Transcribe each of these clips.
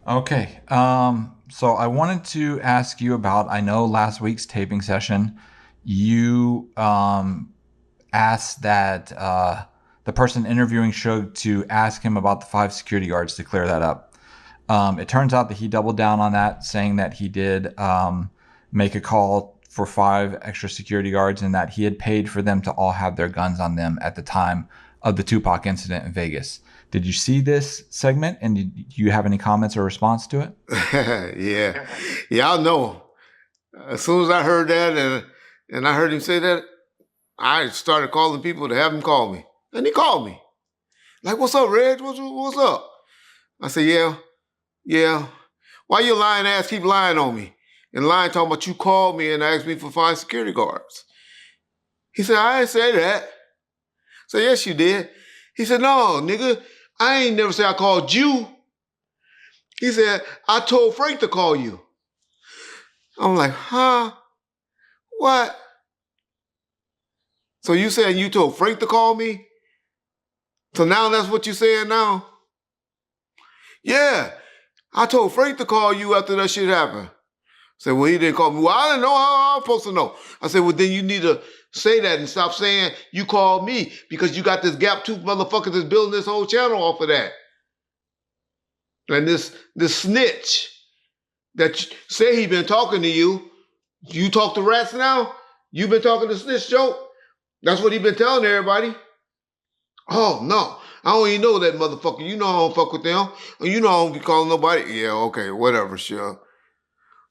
Okay. So I wanted to ask you about, I know last week's taping session, you asked that the person interviewing Suge to ask him about the five security guards to clear that up. It turns out that he doubled down on that, saying that he did make a call for five extra security guards and that he had paid for them to all have their guns on them at the time of the Tupac incident in Vegas. Did you see this segment and do you have any comments or response to it? Yeah. Yeah, I know. As soon as I heard that and I heard him say that, I started calling people to have him call me. And he called me. Like, what's up, Reg? What's up? I said, yeah. Why your lying ass keep lying on me? And lying talking about you called me and asked me for five security guards. He said, I ain't say that. I said, yes, you did. He said, no, nigga, I ain't never say I called you. He said, I told Frank to call you. I'm like, huh? What? So you saying you told Frank to call me? So now that's what you saying now? Yeah, I told Frank to call you after that shit happened. I said, well, he didn't call me. Well, I didn't know how I'm supposed to know. I said, well, then you need to say that and stop saying you called me because you got this gap tooth motherfucker that's building this whole channel off of that. And this snitch that say he been talking to you. You talk to rats now? You been talking to snitch joke? That's what he been telling everybody. Oh, no. I don't even know that motherfucker. You know I don't fuck with them. You know I don't be calling nobody. Yeah, okay, whatever, sure.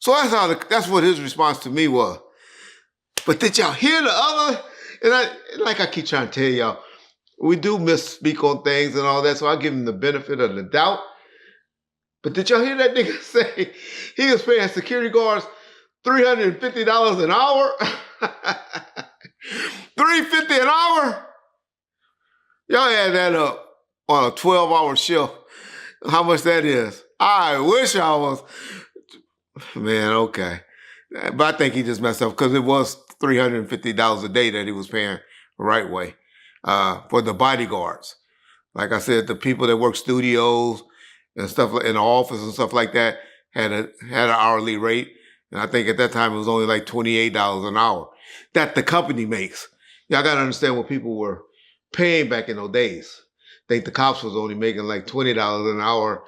So that's what his response to me was. But did y'all hear the other? And like I keep trying to tell y'all, we do misspeak on things and all that, so I give him the benefit of the doubt. But did y'all hear that nigga say he was paying security guards $350 an hour? $350 an hour? Y'all add that up on a 12-hour shift. How much that is? I wish I was. Man, okay. But I think he just messed up because it was $350 a day that he was paying the right way for the bodyguards. Like I said, the people that work studios and stuff in the office and stuff like that had an hourly rate. And I think at that time it was only like $28 an hour that the company makes. Y'all got to understand what people were paying back in those days. I think the cops was only making like $20 an hour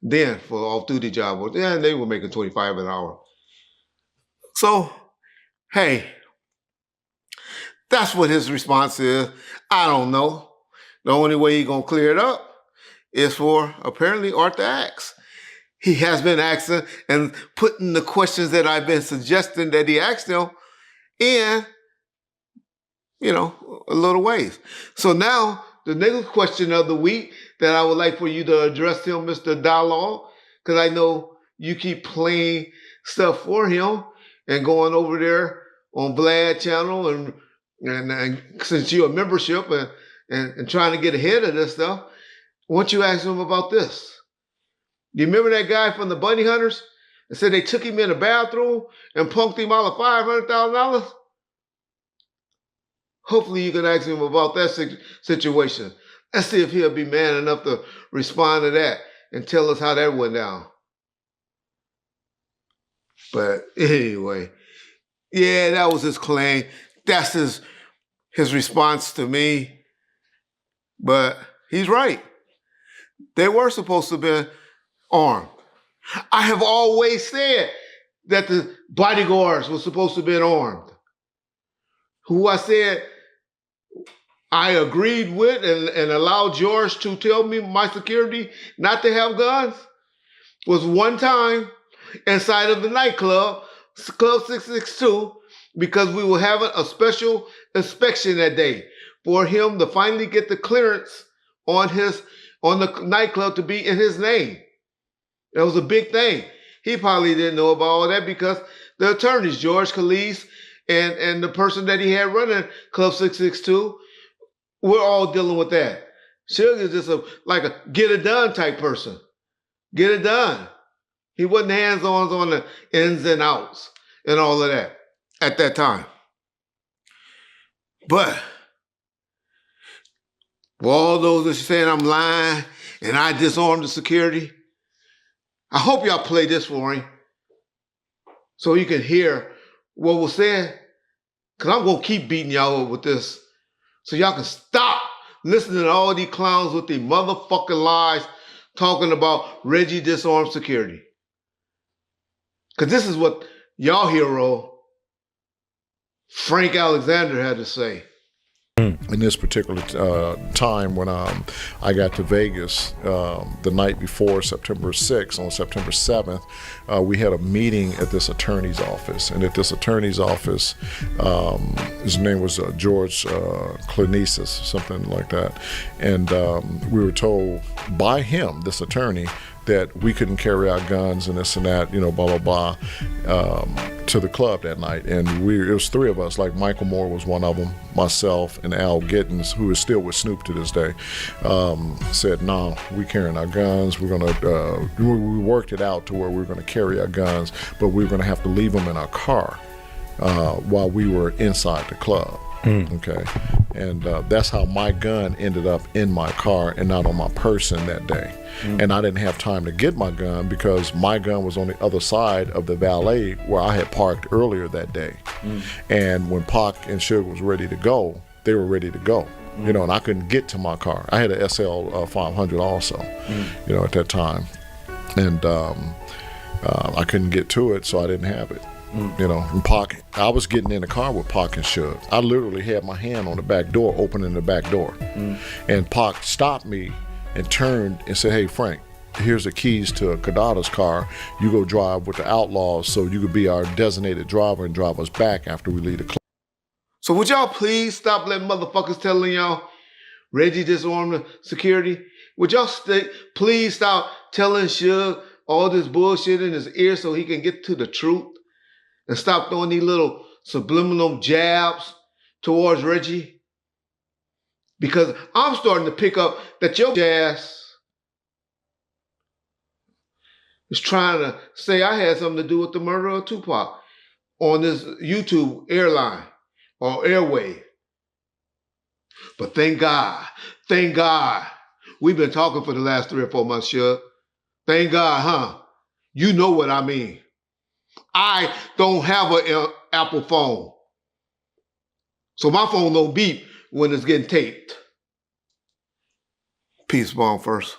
then for off-duty job. Yeah, they were making $25 an hour. So, hey, that's what his response is. I don't know. The only way he's going to clear it up is for apparently Art to ask. He has been asking and putting the questions that I've been suggesting that he asked him in, a little ways. So now the next question of the week that I would like for you to address him, Mr. Dialogue, because I know you keep playing stuff for him and going over there on Vlad channel and since you're a membership and trying to get ahead of this stuff, why don't you ask him about this? Do you remember that guy from the Bunny Hunters that said they took him in the bathroom and punked him out of $500,000? Hopefully you can ask him about that situation. Let's see if he'll be man enough to respond to that and tell us how that went down. But anyway, yeah, that was his claim. That's his response to me. But he's right. They were supposed to have been armed. I have always said that the bodyguards were supposed to have been armed. Who I said I agreed with and allowed George to tell me my security not to have guns was one time inside of the nightclub, Club 662, because we were having a special inspection that day for him to finally get the clearance on the nightclub to be in his name. That was a big thing. He probably didn't know about all that because the attorneys, George Calise and the person that he had running Club 662, we're all dealing with that. Suge is just like a get it done type person. Get it done. He wasn't hands-on the ins and outs and all of that at that time. But for all those that are saying I'm lying and I disarmed the security, I hope y'all play this for him so you can hear what was said. Because I'm going to keep beating y'all up with this so y'all can stop listening to all these clowns with these motherfucking lies talking about Reggie disarmed security. Because this is what y'all hero, Frank Alexander, had to say. In this particular time when I got to Vegas the night before September 6th, on September 7th, we had a meeting at this attorney's office. And at this attorney's office, his name was George Clinesis, something like that. And we were told by him, this attorney, that we couldn't carry our guns and this and that, blah, blah, blah, to the club that night. And it was three of us, like Michael Moore was one of them, myself, and Al Gittins, who is still with Snoop to this day, said, no, we carrying our guns. We're going to, we worked it out to where we were going to carry our guns, but we were going to have to leave them in our car while we were inside the club. Okay. And that's how my gun ended up in my car and not on my person that day. And I didn't have time to get my gun because my gun was on the other side of the valet where I had parked earlier that day. And when Pac and Suge was ready to go, they were ready to go. And I couldn't get to my car. I had a SL 500 also, at that time. And I couldn't get to it, so I didn't have it. And Pac, I was getting in the car with Pac and Suge. I literally had my hand on the back door, opening the back door. And Pac stopped me and turned and said, hey, Frank, here's the keys to Kadada's car. You go drive with the Outlaws so you could be our designated driver and drive us back after we leave the club. So would y'all please stop letting motherfuckers telling y'all Reggie disarmed the security? Would y'all please stop telling Suge all this bullshit in his ear so he can get to the truth? And stop throwing these little subliminal jabs towards Reggie? Because I'm starting to pick up that your ass is trying to say I had something to do with the murder of Tupac on this YouTube airline or airwave. But thank God, we've been talking for the last 3 or 4 months, Suge. Thank God, huh? You know what I mean. I don't have an Apple phone. So my phone don't beep when it's getting taped. Peace bomb first.